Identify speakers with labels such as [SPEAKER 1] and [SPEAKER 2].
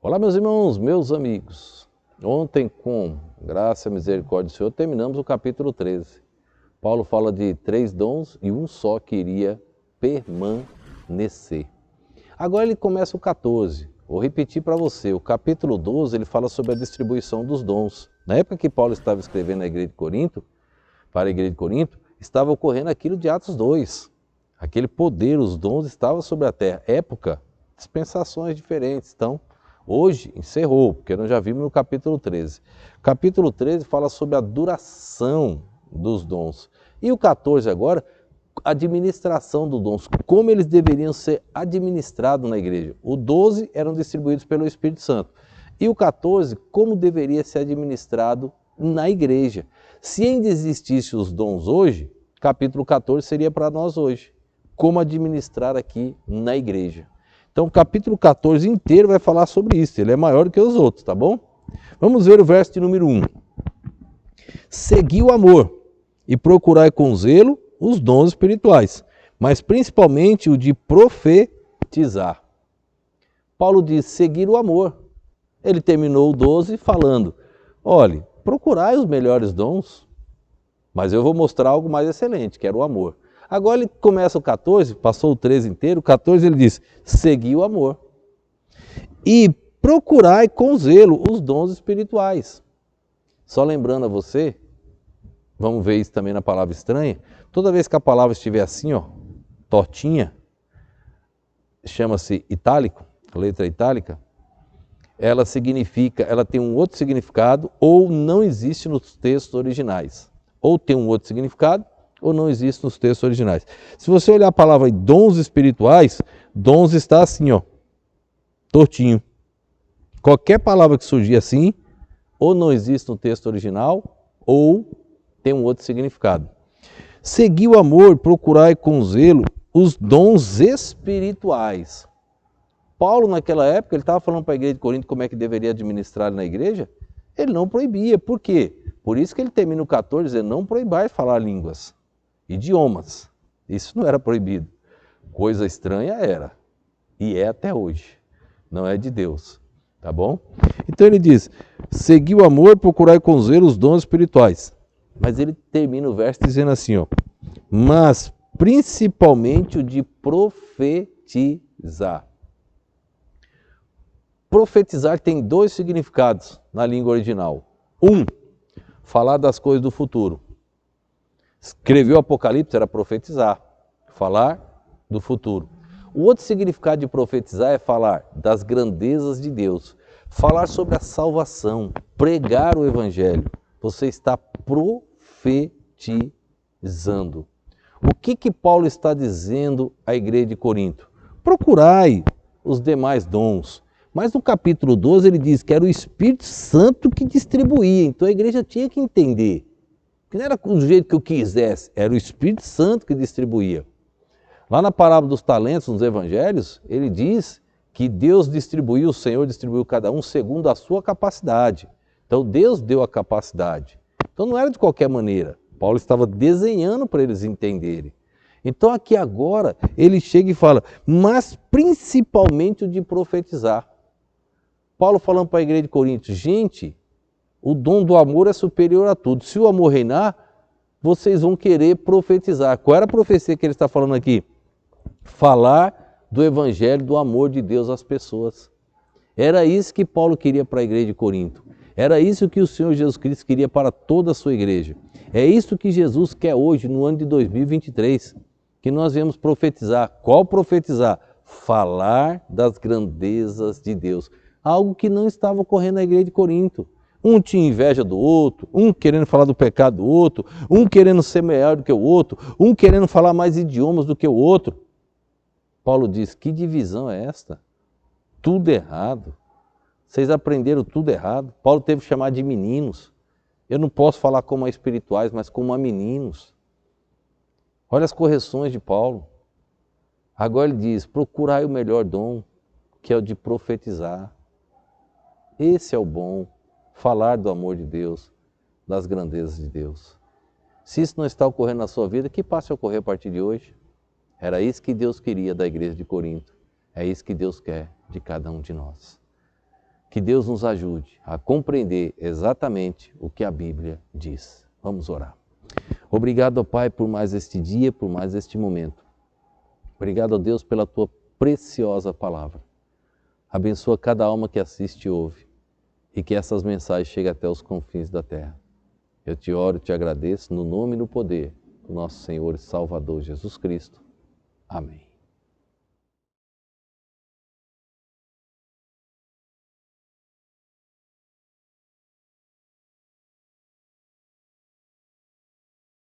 [SPEAKER 1] Olá, meus irmãos, meus amigos. Ontem, com graça e misericórdia do Senhor, terminamos o capítulo 13. Paulo fala de 3 dons e um só que iria permanecer. Agora ele começa o 14. Vou repetir para você. O capítulo 12 ele fala sobre a distribuição dos dons. Na época que Paulo estava escrevendo para a igreja de Corinto, estava ocorrendo aquilo de Atos 2. Aquele poder, os dons estavam sobre a terra. Época, dispensações diferentes. Então, hoje encerrou, porque nós já vimos no capítulo 13. O capítulo 13 fala sobre a duração dos dons. E o 14 agora, administração dos dons, como eles deveriam ser administrados na igreja. O 12 eram distribuídos pelo Espírito Santo. E o 14, como deveria ser administrado na igreja. Se ainda existissem os dons hoje, capítulo 14 seria para nós hoje. Como administrar aqui na igreja. Então o capítulo 14 inteiro vai falar sobre isso, ele é maior do que os outros, tá bom? Vamos ver o verso de número 1. Segui o amor e procurai com zelo os dons espirituais, mas principalmente o de profetizar. Paulo diz seguir o amor. Ele terminou o 12 falando, olhe, procurai os melhores dons, mas eu vou mostrar algo mais excelente, que era o amor. Agora ele começa o 14, passou o 13 inteiro, o 14 ele diz, segui o amor. E procurai com zelo os dons espirituais. Só lembrando a você, vamos ver isso também na palavra estranha, toda vez que a palavra estiver assim, ó, tortinha, chama-se itálico, letra itálica, ela significa, ela tem um outro significado ou não existe nos textos originais. Ou tem um outro significado, ou não existe nos textos originais. Se você olhar a palavra dons espirituais, dons está assim, ó, tortinho. Qualquer palavra que surgir assim, ou não existe no texto original, ou tem um outro significado. Segui o amor, procurai com zelo os dons espirituais. Paulo, naquela época, ele estava falando para a igreja de Corinto como é que deveria administrar na igreja. Ele não proibia. Por quê? Por isso que ele termina o 14 dizendo, não proibai falar línguas. Idiomas, isso não era proibido. Coisa estranha era, e é até hoje, não é de Deus, tá bom? Então ele diz, segui o amor, procurai com zelo os dons espirituais. Mas ele termina o verso dizendo assim, ó, mas principalmente o de profetizar. Profetizar tem 2 significados na língua original. Falar das coisas do futuro. Escrever o Apocalipse era profetizar, falar do futuro. O outro significado de profetizar é falar das grandezas de Deus, falar sobre a salvação, pregar o Evangelho. Você está profetizando. O que Paulo está dizendo à igreja de Corinto? Procurai os demais dons. Mas no capítulo 12 ele diz que era o Espírito Santo que distribuía, então a igreja tinha que entender. Que não era do jeito que eu quisesse, era o Espírito Santo que distribuía. Lá na parábola dos talentos, nos evangelhos, ele diz que Deus distribuiu, o Senhor distribuiu cada um segundo a sua capacidade. Então Deus deu a capacidade. Então não era de qualquer maneira. Paulo estava desenhando para eles entenderem. Então aqui agora ele chega e fala, mas principalmente o de profetizar. Paulo falando para a igreja de Corinto, gente, o dom do amor é superior a tudo. Se o amor reinar, vocês vão querer profetizar. Qual era a profecia que ele está falando aqui? Falar do evangelho, do amor de Deus às pessoas. Era isso que Paulo queria para a igreja de Corinto. Era isso que o Senhor Jesus Cristo queria para toda a sua igreja. É isso que Jesus quer hoje, no ano de 2023. Que nós viemos profetizar. Qual profetizar? Falar das grandezas de Deus. Algo que não estava ocorrendo na igreja de Corinto. Um tinha inveja do outro, um querendo falar do pecado do outro, um querendo ser melhor do que o outro, um querendo falar mais idiomas do que o outro. Paulo diz, que divisão é esta? Tudo errado. Vocês aprenderam tudo errado. Paulo teve que chamar de meninos. Eu não posso falar como a espirituais, mas como a meninos. Olha as correções de Paulo. Agora ele diz, procurai o melhor dom, que é o de profetizar. Esse é o bom. Falar do amor de Deus, das grandezas de Deus. Se isso não está ocorrendo na sua vida, que passe a ocorrer a partir de hoje. Era isso que Deus queria da igreja de Corinto. É isso que Deus quer de cada um de nós. Que Deus nos ajude a compreender exatamente o que a Bíblia diz. Vamos orar. Obrigado, ó Pai, por mais este dia, por mais este momento. Obrigado, ó Deus, pela Tua preciosa palavra. Abençoa cada alma que assiste e ouve e que essas mensagens cheguem até os confins da terra. Eu te oro e te agradeço no nome e no poder do nosso Senhor e Salvador Jesus Cristo. Amém.